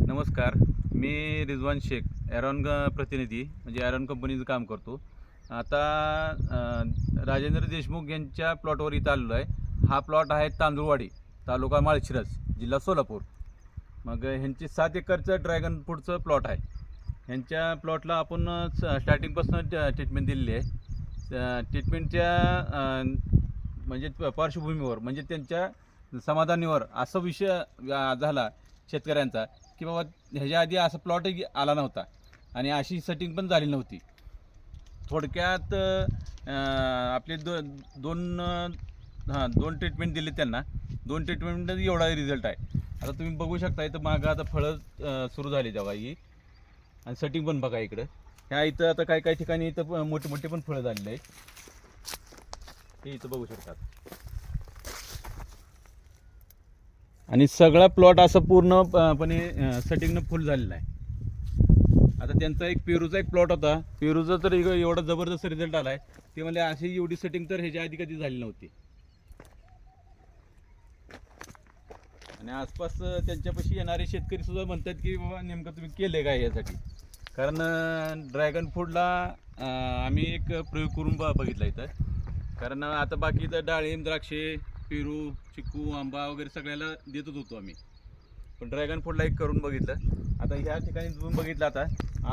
नमस्कार. मी रिजवान शेख, ॲरॉन प्रतिनिधी म्हणजे ॲरॉन कंपनीचं काम करतो. आता राजेंद्र देशमुख यांच्या प्लॉटवर इथं आलेलो आहे. हा प्लॉट आहे तांदूळवाडी, तालुका माळशिरस, जिल्हा सोलापूर. मग ह्यांची 7 एकरचं ड्रॅगन फ्रूटचं प्लॉट आहे. ह्यांच्या प्लॉटला आपण स्टार्टिंगपासून ट्रीटमेंट दिलेली आहे. ट्रीटमेंटच्या म्हणजे पार्श्वभूमीवर म्हणजे त्यांच्या समाधानीवर असा विषय झाला शेतकऱ्यांचा की बाबा ह्याच्या आधी असा प्लॉटही आला नव्हता आणि अशी सेटिंग पण झाली नव्हती. थोडक्यात आपले दोन ट्रीटमेंट दिले त्यांना. 2 ट्रीटमेंटमध्ये एवढा रिझल्ट आहे. आता तुम्ही बघू शकता इथं मागं आता फळं सुरू झाली तेव्हा ही, आणि सेटिंग पण बघा इकडं. ह्या इथं आता काही ठिकाणी इथं मोठे मोठे पण फळं झालेले आहेत. हे इथं बघू शकतात. आणि सगळा प्लॉट असं पूर्णपणे सेटिंगनं फुल झालेला आहे. आता त्यांचा एक पेरूचा एक प्लॉट होता. पेरूचा तर एवढा जबरदस्त रिझल्ट आला आहे. ते म्हणजे अशी एवढी सेटिंग तर ह्याच्या आधी कधी झाली नव्हती. आणि आसपास त्यांच्यापाशी येणारे शेतकरी सुद्धा म्हणतात की बाबा नेमकं तुम्ही केले काय यासाठी. कारण ड्रॅगन फ्रूटला आम्ही एक प्रयोग करून बघितला इथं. कारण आता बाकी इथं डाळिंब, द्राक्षे, पेरू, चिकू, आंबा वगैरे सगळ्याला देतच होतो आम्ही, पण ड्रॅगन फ्रूटला एक करून बघितलं. आता ह्या ठिकाणी तुम्ही बघितलं, आता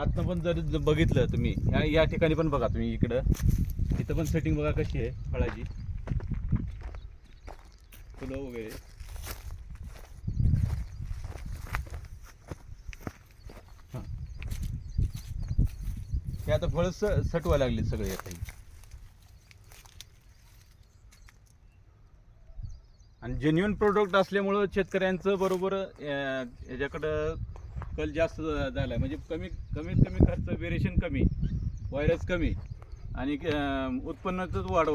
आतनं पण जर बघितलं तुम्ही ह्या ठिकाणी पण बघा तुम्ही, इथं पण सेटिंग बघा कशी आहे फळाची, फुलं वगैरे. हां, हे आता फळं सटवायला लागली सगळे आता. आणि जेन्युइन प्रोडक्ट असल्यामुळं शेतकऱ्यांचं बरोबर ह्याच्याकडं कल जास्त झाला आहे. म्हणजे कमीत कमी खर्च, वेरिएशन कमी, व्हायरस कमी आणि उत्पन्नाचंच वाढ